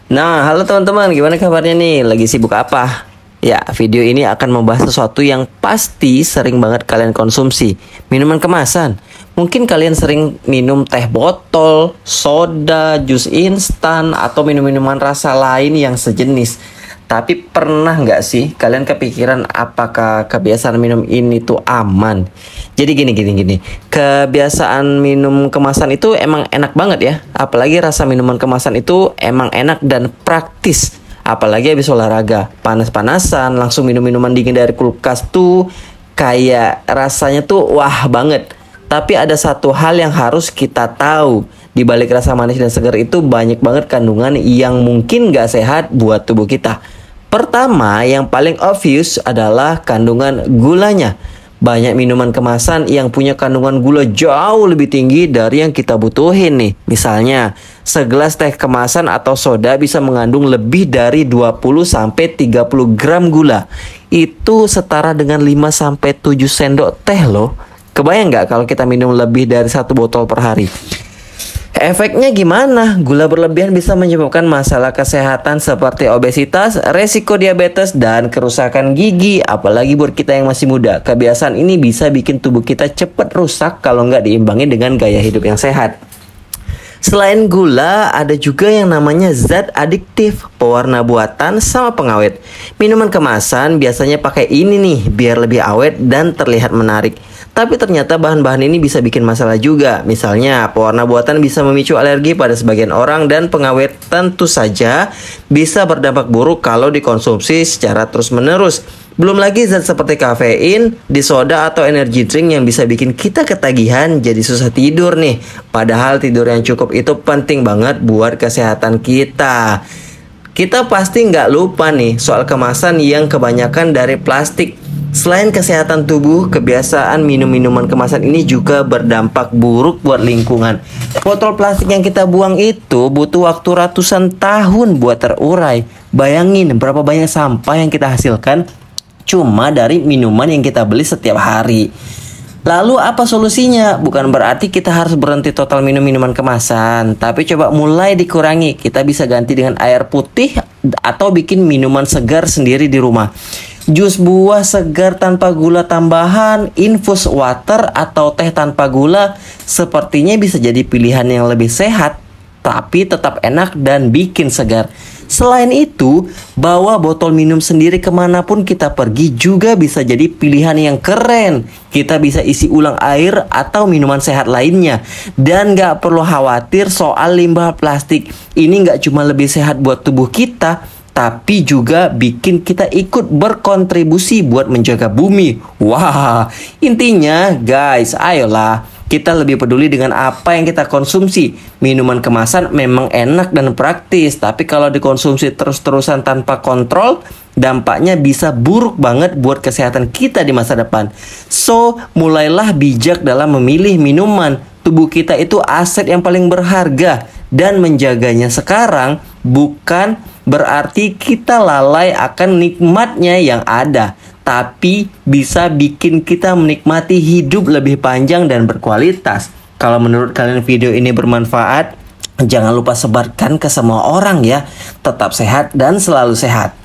Nah, halo teman-teman, gimana kabarnya nih? Lagi sibuk apa? Ya, video ini akan membahas sesuatu yang pasti sering banget kalian konsumsi, minuman kemasan. Mungkin kalian sering minum teh botol, soda, jus instan, atau minum-minuman rasa lain yang sejenis. Tapi pernah nggak sih kalian kepikiran apakah kebiasaan minum ini tuh aman? Jadi gini. Kebiasaan minum kemasan itu emang enak banget ya. Apalagi rasa minuman kemasan itu emang enak dan praktis. Apalagi habis olahraga, panas-panasan, langsung minum minuman dingin dari kulkas tuh kayak rasanya tuh wah banget. Tapi ada satu hal yang harus kita tahu. Di balik rasa manis dan segar itu banyak banget kandungan yang mungkin gak sehat buat tubuh kita. Pertama, yang paling obvious adalah kandungan gulanya. Banyak minuman kemasan yang punya kandungan gula jauh lebih tinggi dari yang kita butuhin nih. Misalnya, segelas teh kemasan atau soda bisa mengandung lebih dari 20-30 gram gula. Itu setara dengan 5-7 sendok teh loh. Kebayang nggak kalau kita minum lebih dari 1 botol per hari? Efeknya gimana? Gula berlebihan bisa menyebabkan masalah kesehatan seperti obesitas, resiko diabetes, dan kerusakan gigi. Apalagi buat kita yang masih muda. Kebiasaan ini bisa bikin tubuh kita cepat rusak kalau nggak diimbangi dengan gaya hidup yang sehat. Selain gula, ada juga yang namanya zat adiktif, pewarna buatan, sama pengawet. Minuman kemasan biasanya pakai ini nih, biar lebih awet dan terlihat menarik. Tapi ternyata bahan-bahan ini bisa bikin masalah juga. Misalnya, pewarna buatan bisa memicu alergi pada sebagian orang dan pengawet tentu saja bisa berdampak buruk kalau dikonsumsi secara terus-menerus. Belum lagi zat seperti kafein di soda atau energy drink yang bisa bikin kita ketagihan jadi susah tidur nih. Padahal tidur yang cukup itu penting banget buat kesehatan kita. Kita pasti nggak lupa nih soal kemasan yang kebanyakan dari plastik. Selain kesehatan tubuh, kebiasaan minum minuman kemasan ini juga berdampak buruk buat lingkungan. Botol plastik yang kita buang itu butuh waktu ratusan tahun buat terurai. Bayangin berapa banyak sampah yang kita hasilkan cuma dari minuman yang kita beli setiap hari. Lalu apa solusinya? Bukan berarti kita harus berhenti total minum minuman kemasan, tapi coba mulai dikurangi. Kita bisa ganti dengan air putih atau bikin minuman segar sendiri di rumah. Jus buah segar tanpa gula tambahan, infus water atau teh tanpa gula sepertinya bisa jadi pilihan yang lebih sehat, tapi tetap enak dan bikin segar. Selain itu, bawa botol minum sendiri kemanapun kita pergi juga bisa jadi pilihan yang keren. Kita bisa isi ulang air atau minuman sehat lainnya. Dan gak perlu khawatir soal limbah plastik. Ini gak cuma lebih sehat buat tubuh kita, tapi juga bikin kita ikut berkontribusi buat menjaga bumi. Wah, intinya guys, ayolah kita lebih peduli dengan apa yang kita konsumsi. Minuman kemasan memang enak dan praktis, tapi kalau dikonsumsi terus-terusan tanpa kontrol, dampaknya bisa buruk banget buat kesehatan kita di masa depan. So, mulailah bijak dalam memilih minuman. Tubuh kita itu aset yang paling berharga, dan menjaganya sekarang bukan berarti kita lalai akan nikmatnya yang ada, tapi bisa bikin kita menikmati hidup lebih panjang dan berkualitas. Kalau menurut kalian video ini bermanfaat, jangan lupa sebarkan ke semua orang ya. Tetap sehat dan selalu sehat.